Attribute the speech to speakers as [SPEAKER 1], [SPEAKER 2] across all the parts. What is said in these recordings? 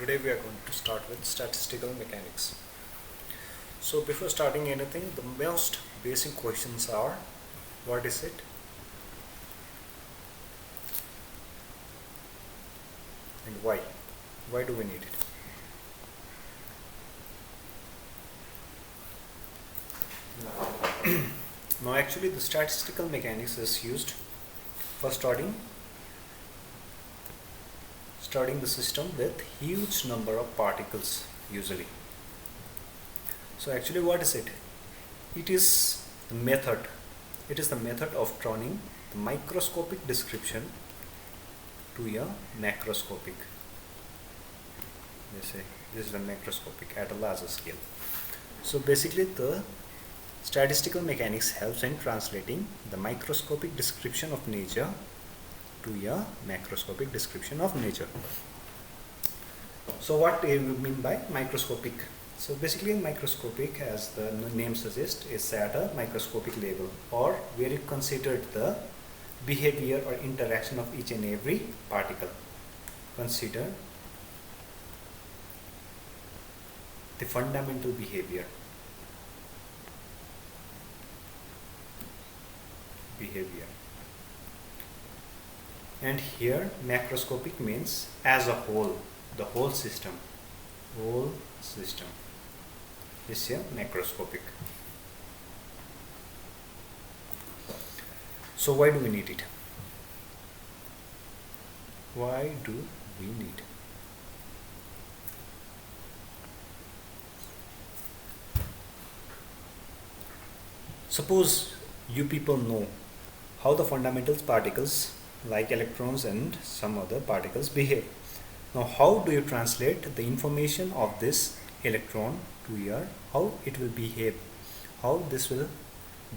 [SPEAKER 1] Today we are going to start with statistical mechanics. So before starting anything, the most basic questions are: what is it? And why? Why do we need it? Now actually the statistical mechanics is used for studying the system with huge number of particles usually. So actually what is it? It is the method of turning the microscopic description to a macroscopic. They say this is a macroscopic at a larger scale. So basically the statistical mechanics helps in translating the microscopic description of nature to a macroscopic description of nature. So what do you mean by microscopic? So basically microscopic, as the name suggests, is at a microscopic level, or where you consider the behavior or interaction of each and every particle. Consider the fundamental behavior. And here macroscopic means as a whole, the whole system is here macroscopic. So why do we need it? Why do we need? Suppose you people know how the fundamental particles like electrons and some other particles behave. Now how do you translate the information of this electron to your, how it will behave, how this will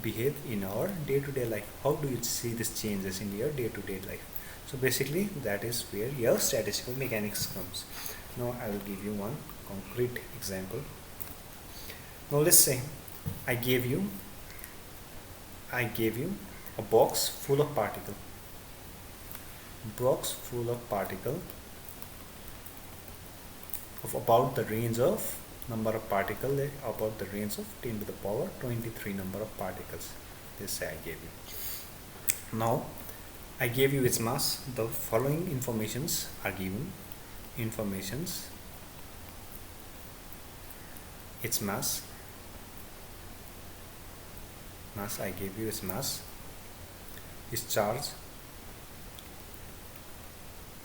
[SPEAKER 1] behave in our day-to-day life? How do you see these changes in your day-to-day life? So basically that is where your statistical mechanics comes. Now I will give you one concrete example. Now let's say I gave you a box full of particle of about the range of number of particle about the range of 10 to the power 23 number of particles. This I gave you. Now I gave you its mass. The following informations are given. Its mass I gave you its mass, its charge,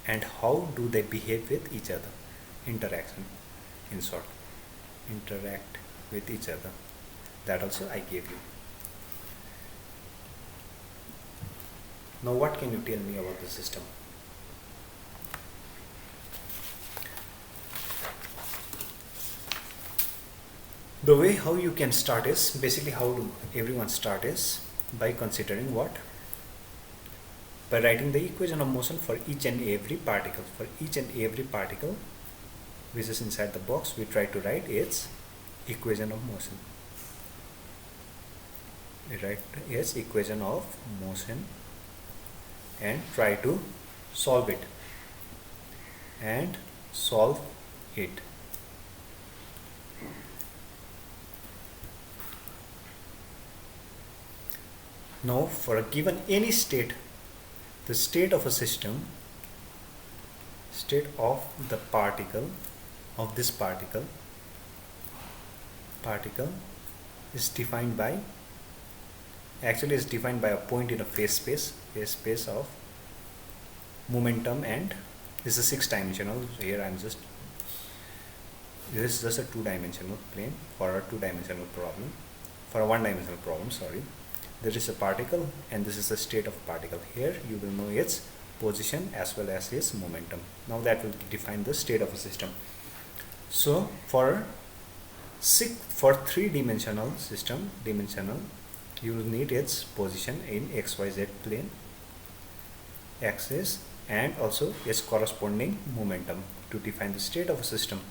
[SPEAKER 1] and how do they behave with each other. Interaction, in short, interact with each other. That also I gave you. Now what can you tell me about the system? The way how you can start is, basically how do everyone start is by considering what? By writing the equation of motion for each and every particle. For each and every particle which is inside the box, we try to write its equation of motion. We write its equation of motion and try to solve it. Now for a given any state, the state of a system, state of the particle, of this particle is defined by, actually is defined by a point in a phase space of momentum, and this is 6-dimensional. Here this is just a 2-dimensional plane for a 2-dimensional problem, for a 1-dimensional problem, sorry. There is a particle and this is the state of particle. Here you will know its position as well as its momentum. Now that will define the state of a system. So for 3-dimensional system, you will need its position in XYZ plane axis and also its corresponding momentum to define the state of a system.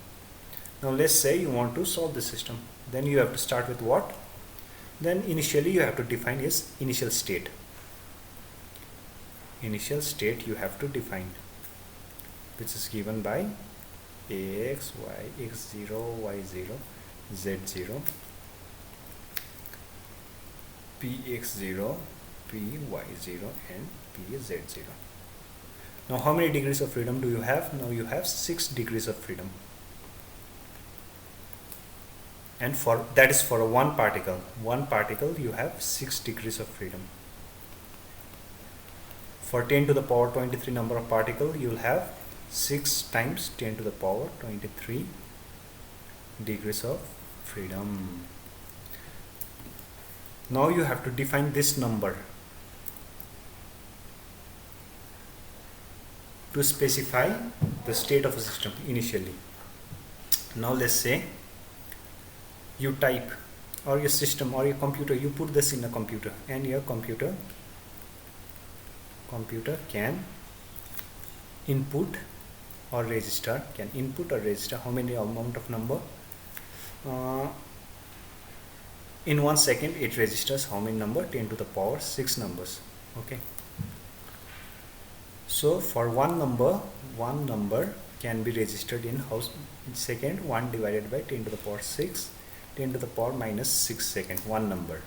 [SPEAKER 1] Now let's say you want to solve the system. Then you have to start with what? Then initially you have to define its initial state. You have to define, which is given by ax, y, x0, y0, z0, px0, py0, and pz0. Now how many degrees of freedom do you have? Now you have 6 degrees of freedom, and for that is for one particle you have 6 degrees of freedom. For 10 to the power 23 number of particle, you will have 6 times 10 to the power 23 degrees of freedom. Now you have to define this number to specify the state of a system initially. Now let's say you type, or your system or your computer, you put this in a computer, and your computer can input or register how many amount of number. In 1 second it registers how many number? 10 to the power 6 numbers. Okay, so for one number can be registered in second. 1 divided by 10 to the power 6, 10 to the power minus 6 second, one number.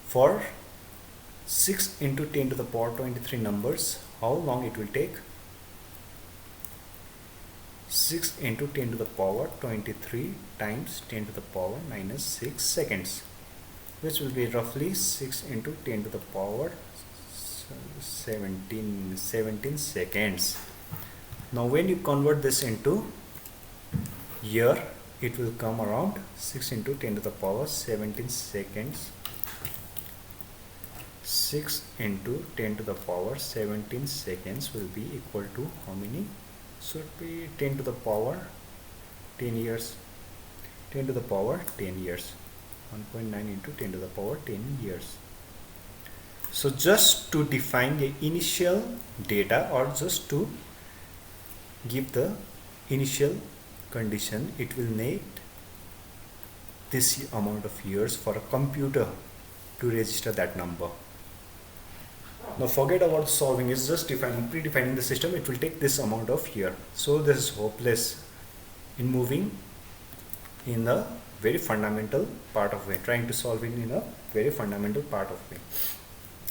[SPEAKER 1] For 6 into 10 to the power 23 numbers, how long it will take? 6 into 10 to the power 23 times 10 to the power minus 6 seconds, which will be roughly 6 into 10 to the power 17 seconds. Now when you convert this into year, it will come around 6 into 10 to the power 17 seconds. 6 into 10 to the power 17 seconds will be equal to how many? Should be 10 to the power 10 years. 10 to the power 10 years. 1.9 into 10 to the power 10 years. So just to define the initial data, or just to give the initial condition, it will need this amount of years for a computer to register that number. Now forget about solving, it's just predefining the system. It will take this amount of year. So this is hopeless in moving in a very fundamental part of way, trying to solve it in a very fundamental part of way.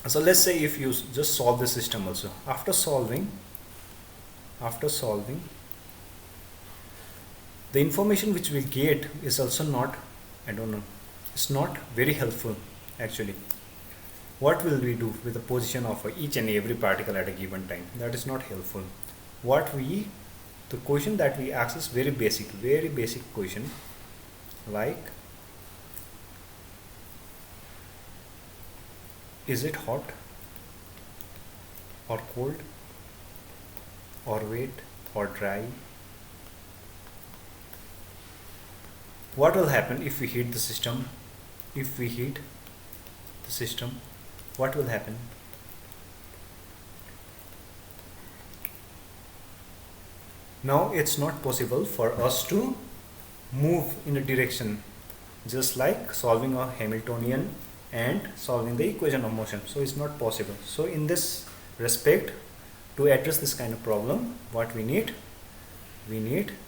[SPEAKER 1] So let's say if you just solve the system also, after solving the information which we get is also not, it's not very helpful actually. What will we do with the position of each and every particle at a given time? That is not helpful. The question that we ask is very basic question, like, is it hot or cold or wet or dry? What will happen if we heat the system? What will happen? Now it's not possible for us to move in a direction, just like solving a Hamiltonian and solving the equation of motion. So it's not possible. So in this respect, to address this kind of problem, what we need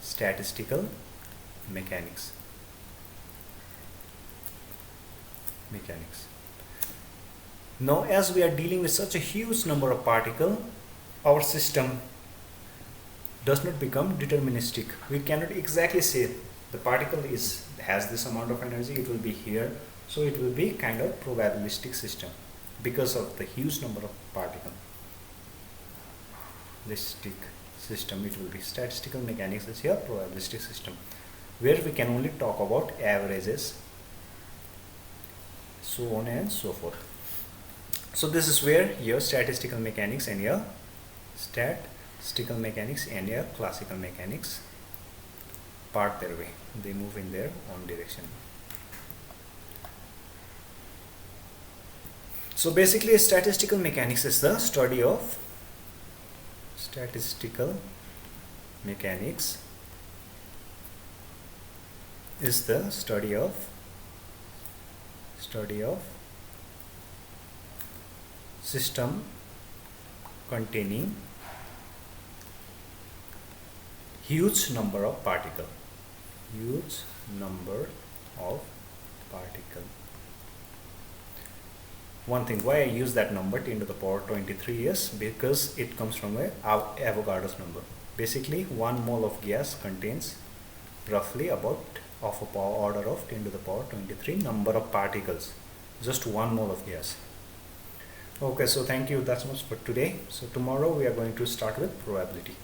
[SPEAKER 1] statistical mechanics. Now as we are dealing with such a huge number of particles, our system does not become deterministic. We cannot exactly say the particle has this amount of energy, it will be here. So it will be kind of probabilistic system because of the huge number of particles. Probabilistic system, it will be. Statistical mechanics is here probabilistic system, where we can only talk about averages, so on and so forth. So this is where your statistical mechanics and your classical mechanics part their way. They move in their own direction. So basically statistical mechanics is the study of statistical mechanics is the study of system containing huge number of particle. Huge number of particle. One thing why I use that number 10 to the power 23 is because it comes from a Avogadro's number. Basically 1 mole of gas contains roughly about of a power order of 10 to the power 23 number of particles. Just 1 mole of gas. Okay, so thank you, that's much for today. So tomorrow we are going to start with probability.